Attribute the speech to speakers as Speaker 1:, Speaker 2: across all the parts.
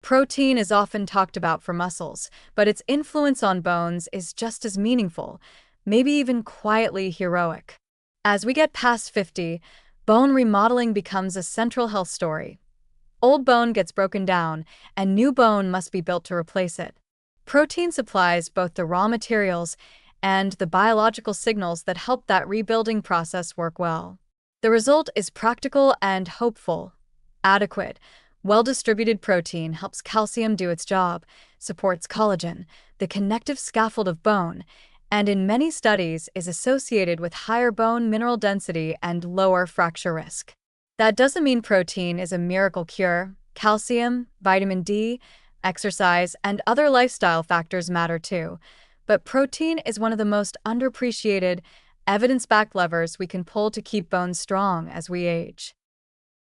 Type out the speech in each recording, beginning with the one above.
Speaker 1: Protein is often talked about for muscles, but its influence on bones is just as meaningful, maybe even quietly heroic. As we get past 50, bone remodeling becomes a central health story. Old bone gets broken down, and new bone must be built to replace it. Protein supplies both the raw materials and the biological signals that help that rebuilding process work well. The result is practical and hopeful. Adequate, well-distributed protein helps calcium do its job, supports collagen, the connective scaffold of bone, and in many studies is associated with higher bone mineral density and lower fracture risk. That doesn't mean protein is a miracle cure. Calcium, vitamin D, exercise, and other lifestyle factors matter too. But protein is one of the most underappreciated, evidence-backed levers we can pull to keep bones strong as we age.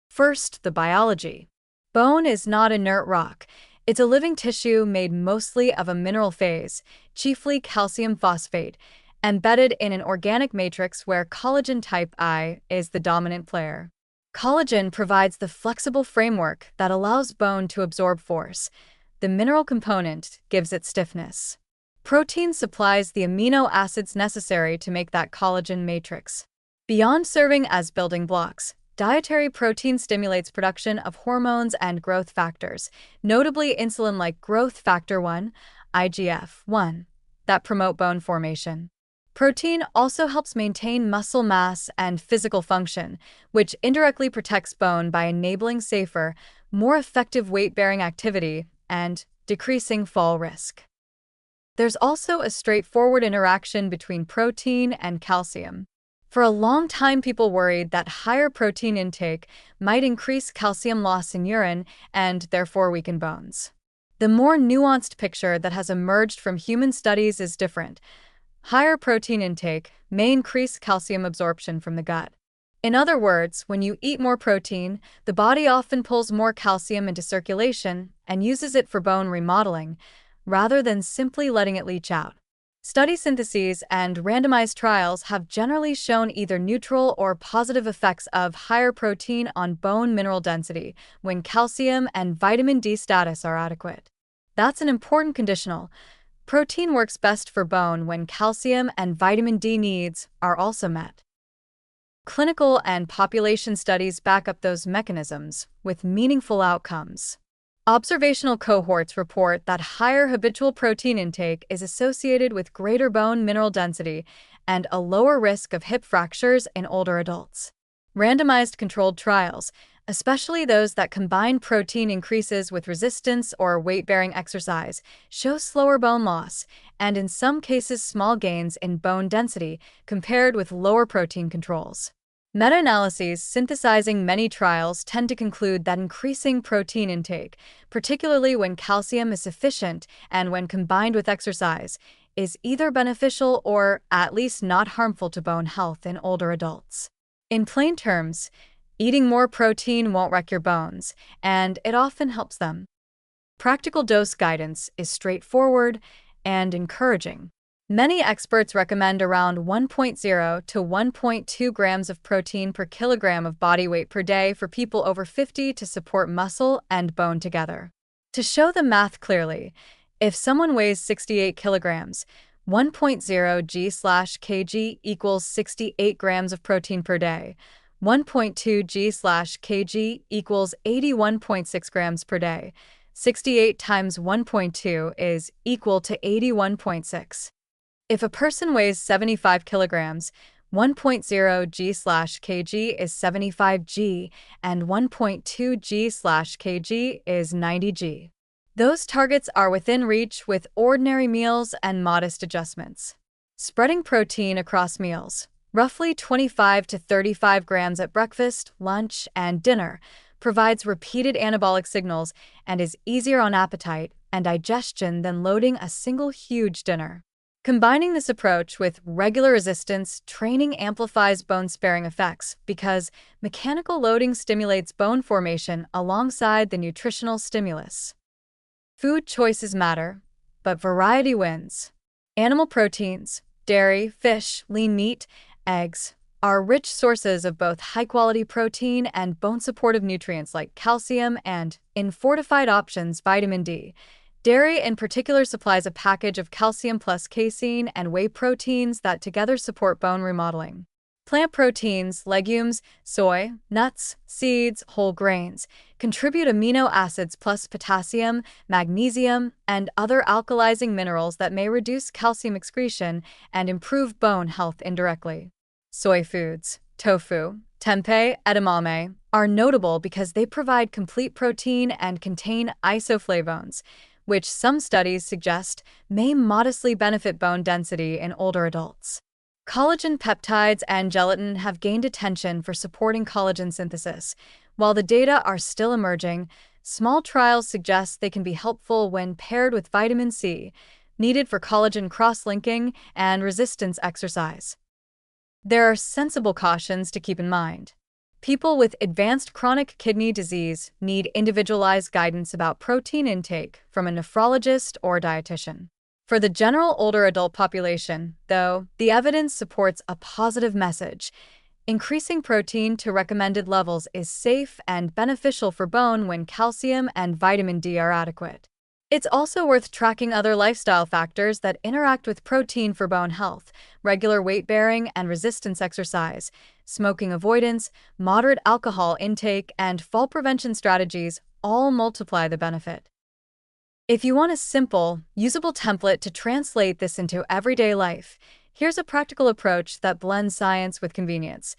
Speaker 1: First, the biology. Bone is not inert rock. It's a living tissue made mostly of a mineral phase, chiefly calcium phosphate, embedded in an organic matrix where collagen type I is the dominant player. Collagen provides the flexible framework that allows bone to absorb force. The mineral component gives it stiffness. Protein supplies the amino acids necessary to make that collagen matrix. Beyond serving as building blocks, dietary protein stimulates production of hormones and growth factors, notably insulin-like growth factor 1, IGF-1, that promote bone formation. Protein also helps maintain muscle mass and physical function, which indirectly protects bone by enabling safer, more effective weight-bearing activity and decreasing fall risk. There's also a straightforward interaction between protein and calcium. For a long time, people worried that higher protein intake might increase calcium loss in urine and therefore weaken bones. The more nuanced picture that has emerged from human studies is different. Higher protein intake may increase calcium absorption from the gut. In other words, when you eat more protein, the body often pulls more calcium into circulation and uses it for bone remodeling, rather than simply letting it leach out. Study syntheses and randomized trials have generally shown either neutral or positive effects of higher protein on bone mineral density when calcium and vitamin D status are adequate. That's an important conditional. Protein works best for bone when calcium and vitamin D needs are also met. Clinical and population studies back up those mechanisms with meaningful outcomes. Observational cohorts report that higher habitual protein intake is associated with greater bone mineral density and a lower risk of hip fractures in older adults. Randomized controlled trials, especially those that combine protein increases with resistance or weight-bearing exercise, show slower bone loss and, in some cases, small gains in bone density compared with lower protein controls. Meta-analyses synthesizing many trials tend to conclude that increasing protein intake, particularly when calcium is sufficient and when combined with exercise, is either beneficial or at least not harmful to bone health in older adults. In plain terms, eating more protein won't wreck your bones, and it often helps them. Practical dose guidance is straightforward and encouraging. Many experts recommend around 1.0 to 1.2 grams of protein per kilogram of body weight per day for people over 50 to support muscle and bone together. To show the math clearly, if someone weighs 68 kilograms, 1.0 g/kg equals 68 grams of protein per day. 1.2 g/kg equals 81.6 grams per day. 68 times 1.2 is equal to 81.6. If a person weighs 75 kilograms, 1.0 g/kg is 75 g, and 1.2 g/kg is 90 g. Those targets are within reach with ordinary meals and modest adjustments. Spreading protein across meals, roughly 25 to 35 grams at breakfast, lunch, and dinner, provides repeated anabolic signals and is easier on appetite and digestion than loading a single huge dinner. Combining this approach with regular resistance training amplifies bone-sparing effects because mechanical loading stimulates bone formation alongside the nutritional stimulus. Food choices matter, but variety wins. Animal proteins, dairy, fish, lean meat, eggs, are rich sources of both high-quality protein and bone-supportive nutrients like calcium and, in fortified options, vitamin D. Dairy in particular supplies a package of calcium plus casein and whey proteins that together support bone remodeling. Plant proteins, legumes, soy, nuts, seeds, whole grains contribute amino acids plus potassium, magnesium, and other alkalizing minerals that may reduce calcium excretion and improve bone health indirectly. Soy foods, tofu, tempeh, edamame, are notable because they provide complete protein and contain isoflavones, which some studies suggest may modestly benefit bone density in older adults. Collagen peptides and gelatin have gained attention for supporting collagen synthesis. While the data are still emerging, small trials suggest they can be helpful when paired with vitamin C, needed for collagen cross-linking and resistance exercise. There are sensible cautions to keep in mind. People with advanced chronic kidney disease need individualized guidance about protein intake from a nephrologist or dietitian. For the general older adult population, though, the evidence supports a positive message. Increasing protein to recommended levels is safe and beneficial for bone when calcium and vitamin D are adequate. It's also worth tracking other lifestyle factors that interact with protein for bone health: regular weight bearing and resistance exercise, smoking avoidance, moderate alcohol intake, and fall prevention strategies all multiply the benefit. If you want a simple, usable template to translate this into everyday life, here's a practical approach that blends science with convenience.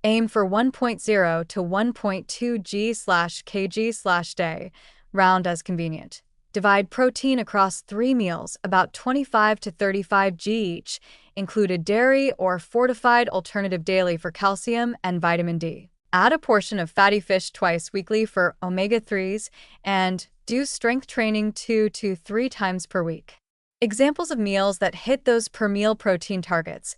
Speaker 1: Aim for 1.0 to 1.2 g/kg/day, round as convenient. Divide protein across 3 meals, about 25 to 35 g each, included dairy or fortified alternative daily for calcium and vitamin D. Add a portion of fatty fish twice weekly for omega-3s, and do strength training 2 to 3 times per week. Examples of meals that hit those per meal protein targets: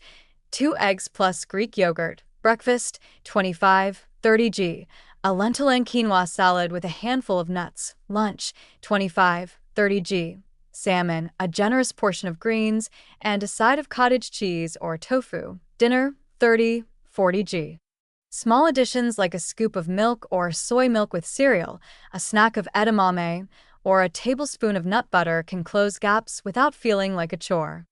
Speaker 1: 2 eggs plus Greek yogurt, breakfast, 25-30 g, a lentil and quinoa salad with a handful of nuts, lunch, 25-30 g, salmon, a generous portion of greens, and a side of cottage cheese or tofu, dinner, 30-40 g. Small additions like a scoop of milk or soy milk with cereal, a snack of edamame, or a tablespoon of nut butter can close gaps without feeling like a chore.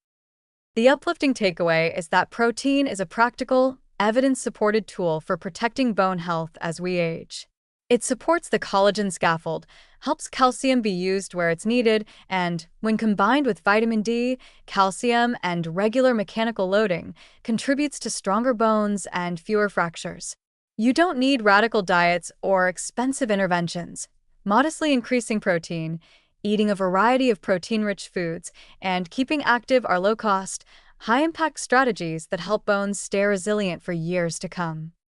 Speaker 1: The uplifting takeaway is that protein is a practical, evidence-supported tool for protecting bone health as we age. It supports the collagen scaffold, helps calcium be used where it's needed, and, when combined with vitamin D, calcium, and regular mechanical loading, contributes to stronger bones and fewer fractures. You don't need radical diets or expensive interventions. Modestly increasing protein, eating a variety of protein-rich foods, and keeping active are low-cost, high-impact strategies that help bones stay resilient for years to come.